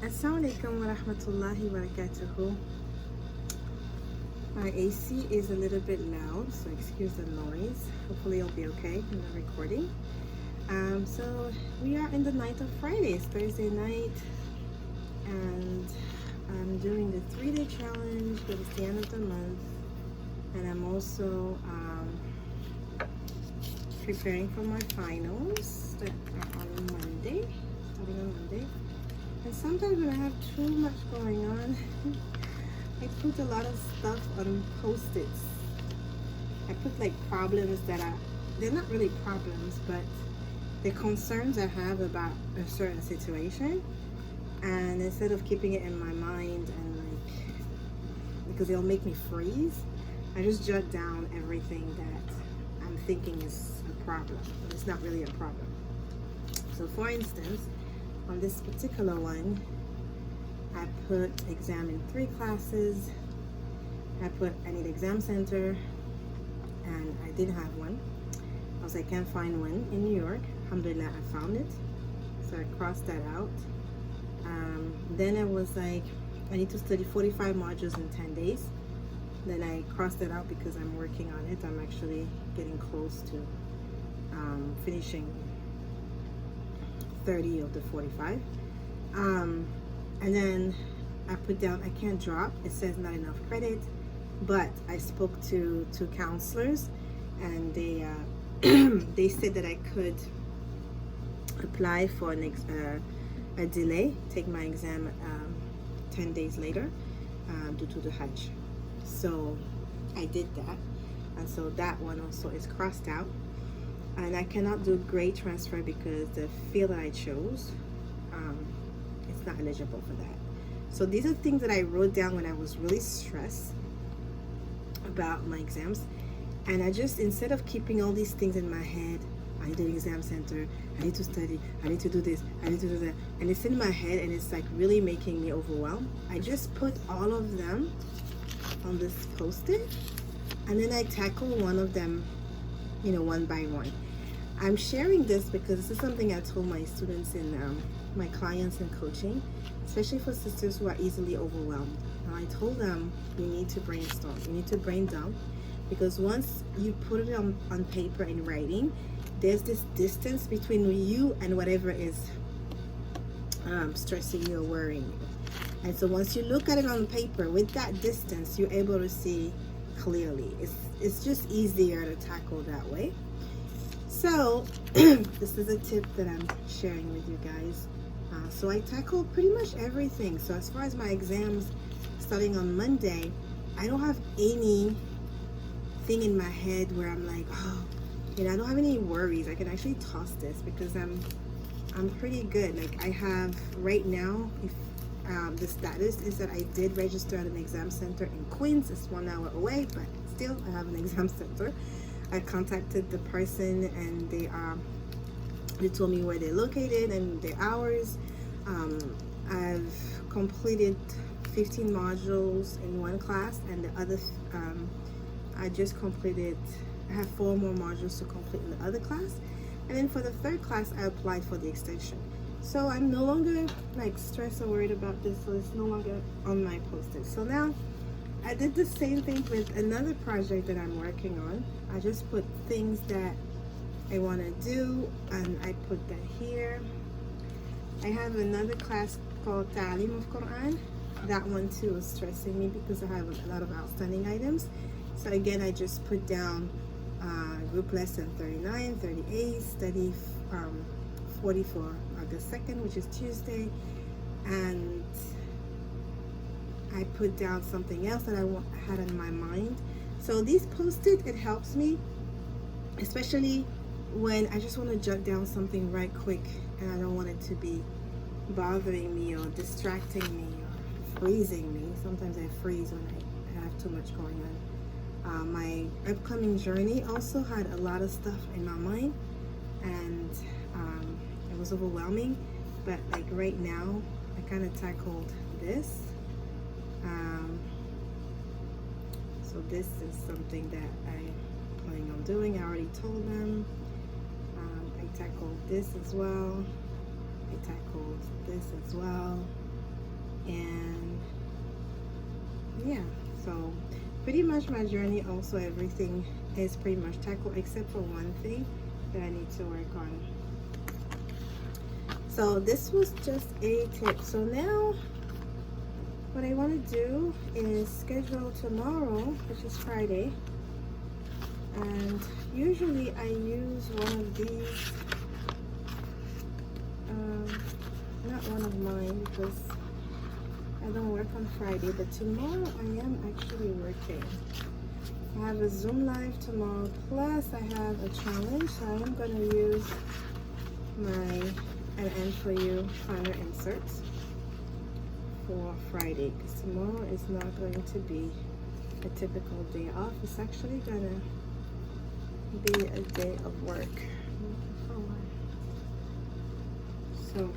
Assalamualaikum warahmatullahi wabarakatuh. My AC is a little bit loud, so excuse the noise. Hopefully it'll be okay in the recording. So we are in the night of Friday. It's Thursday night, and I'm doing the 3-day challenge because it's the end of the month, and I'm also preparing for my finals that are on Monday, starting on Monday. And sometimes when I have too much going on, I put a lot of stuff on post-its. I put like problems that they're not really problems, but the concerns I have about a certain situation. And instead of keeping it in my mind and like, because it'll make me freeze, I just jot down everything that I'm thinking is a problem. But it's not really a problem. So for instance, on this particular one, I put exam in 3 classes. I need exam center, and I didn't have one. I was like, I can't find one in New York. Alhamdulillah, I found it. So I crossed that out. Then I was like, I need to study 45 modules in 10 days. Then I crossed that out because I'm working on it. I'm actually getting close to finishing 30 of the 45. And then I put down, I can't drop. It says not enough credit, but I spoke to 2 counselors, and they they said that I could apply for a delay, take my exam 10 days later due to the Hajj. So I did that, and so that one also is crossed out. And I cannot do grade transfer because the field that I chose, it's not eligible for that. So these are things that I wrote down when I was really stressed about my exams. And I just, instead of keeping all these things in my head, I need an exam center, I need to study, I need to do this, I need to do that, and it's in my head and it's like really making me overwhelmed, I just put all of them on this post-it, and then I tackle one of them, one by one. I'm sharing this because this is something I told my students in my clients in coaching, especially for sisters who are easily overwhelmed. And I told them, you need to brainstorm, you need to brain dump, because once you put it on paper in writing, there's this distance between you and whatever is stressing you or worrying you. And so once you look at it on paper with that distance, you're able to see clearly. It's just easier to tackle that way. So this is a tip that I'm sharing with you guys. So I tackle pretty much everything. So as far as my exams starting on Monday, I don't have anything in my head where I'm like, I don't have any worries. I can actually toss this because I'm pretty good. Like I have right now, the status is that I did register at an exam center in Queens. It's 1 hour away, but still I have an exam center. I contacted the person, and they told me where they're located and their hours. I've completed 15 modules in one class, and the other I have 4 more modules to complete in the other class. And then for the 3rd class, I applied for the extension. So I'm no longer like stressed or worried about this, so it's no longer on my post-it. So now I did the same thing with another project that I'm working on. I just put things that I want to do, and I put that here. I have another class called Ta'aleem of Qur'an. That one too is stressing me because I have a lot of outstanding items. So again, I just put down group lesson 39, 38, study 40 for August 2nd, which is Tuesday, and I put down something else that I had in my mind. So these post-it, it helps me, especially when I just want to jot down something right quick and I don't want it to be bothering me or distracting me or freezing me. Sometimes I freeze when I have too much going on. My upcoming journey also had a lot of stuff in my mind, and it was overwhelming, but like right now I kind of tackled this. So this is something that I planning on doing. I already told them. I tackled this as well. I tackled this as well. pretty much my journey, also everything is pretty much tackled except for one thing that I need to work on. So this was just a tip. So now what I want to do is schedule tomorrow, which is Friday, and usually I use one of these, not one of mine because I don't work on Friday, but tomorrow I am actually working. I have a Zoom live tomorrow, plus I have a challenge, so I am going to use my an N for You planner inserts for Friday, because tomorrow is not going to be a typical day off. It's actually going to be a day of work. So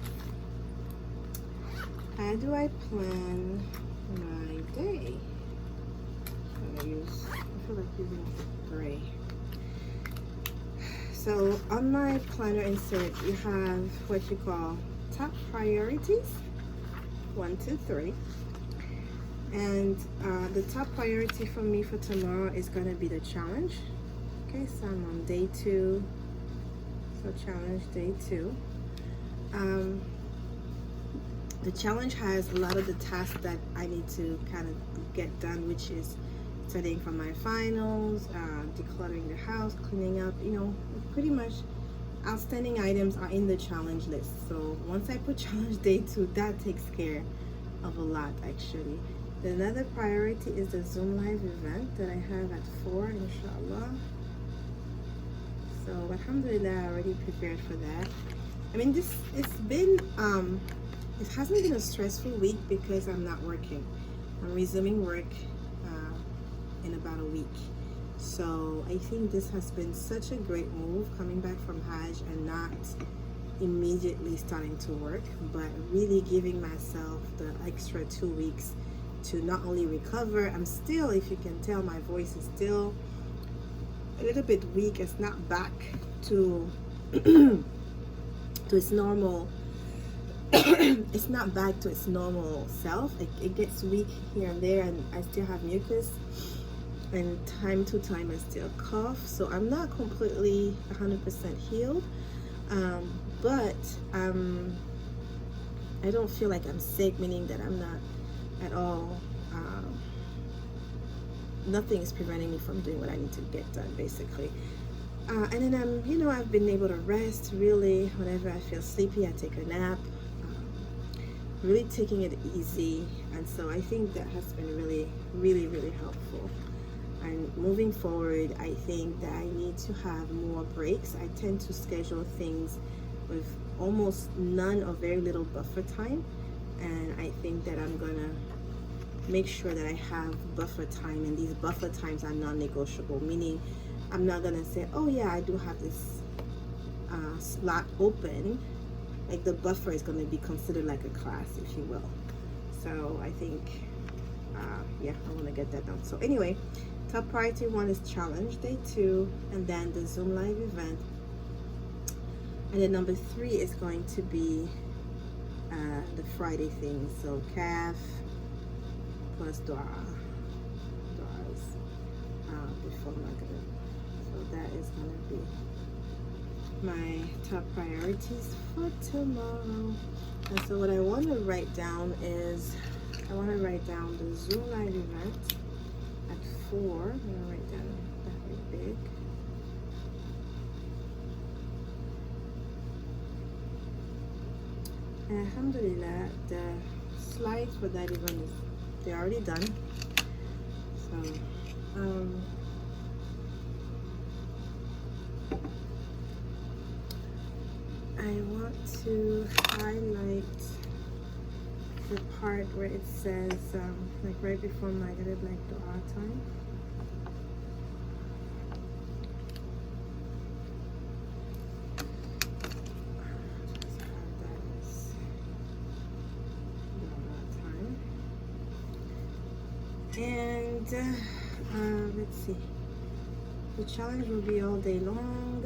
how do I plan my day? I feel like using gray. So on my planner insert, you have what you call top priorities, 1, 2, 3. And the top priority for me for tomorrow is going to be the challenge. Okay, so I'm on day 2. So challenge day 2. The challenge has a lot of the tasks that I need to kind of get done, which is studying for my finals, decluttering the house, cleaning up, you know, pretty much outstanding items are in the challenge list. So once I put challenge day 2, that takes care of a lot actually. Another priority is the Zoom live event that I have at 4, inshallah. So alhamdulillah, I already prepared for that. I mean, it hasn't been a stressful week because I'm not working. I'm resuming work in about a week. So I think this has been such a great move, coming back from Hajj and not immediately starting to work, but really giving myself the extra 2 weeks to not only recover. I'm still, if you can tell, my voice is still a little bit weak. It's not back to to its normal it's not back to its normal self. It gets weak here and there, and I still have mucus, and time to time I still cough. So I'm not completely 100% healed, but I don't feel like I'm sick, meaning that I'm not at all, nothing is preventing me from doing what I need to get done, basically. And then I've been able to rest. Really, whenever I feel sleepy, I take a nap, really taking it easy. And so I think that has been really, really, really helpful. And moving forward, I think that I need to have more breaks. I tend to schedule things with almost none or very little buffer time, and I think that I'm gonna make sure that I have buffer time, and these buffer times are non-negotiable, meaning I'm not gonna say, oh yeah, I do have this slot open. Like, the buffer is gonna be considered like a class, if you will. So I think yeah, I want to get that done. So anyway, top priority 1 is challenge day 2, and then the Zoom live event. And then number 3 is going to be the Friday thing. So calf plus du'as before Maghrib. So that is going to be my top priorities for tomorrow. And so what I want to write down is, I want to write down the Zoom live event at 4. I'm going to write down that way big. And alhamdulillah, the slides for that event they're already done. So I want to highlight the part where it says like right before Maghrib, like dua time. And let's see, the challenge will be all day long.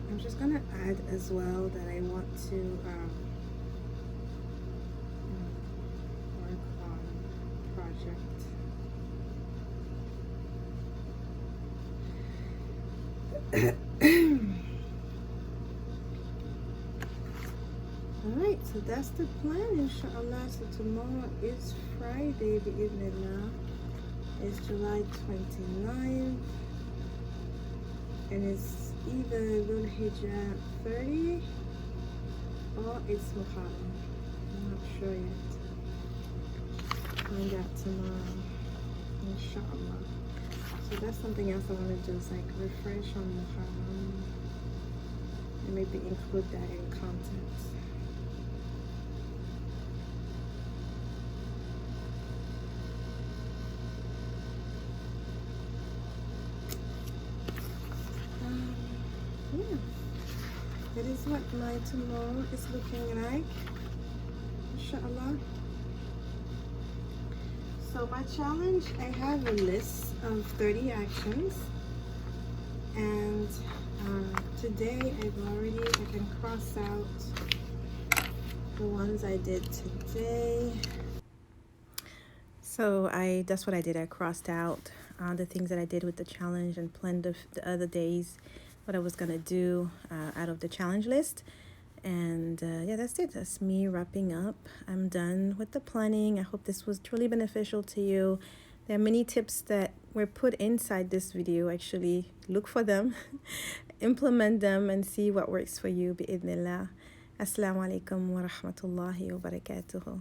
I'm just gonna add as well that I want to work on project. Alright, so that's the plan, inshallah. So tomorrow is Friday, bi'idhnillah. It's July 29th. And it's either Dhul Hijjah 30 or it's Muharram. I'm not sure yet. Find out tomorrow, inshallah. So that's something else I want to do, is like refresh on Muharram and maybe include that in content. Yeah, that is what my tomorrow is looking like, inshallah. So my challenge, I have a list of 30 actions, and today I can cross out the ones I did today. So that's what I did. I crossed out the things that I did with the challenge and planned the other days what I was gonna do out of the challenge list. And yeah, that's it. That's me wrapping up. I'm done with the planning. I hope this was truly beneficial to you. There are many tips that were put inside this video. Actually, look for them, implement them, and see what works for you, bi'idhnillah. Assalamu alaikum wa rahmatullahi wa barakatuhu.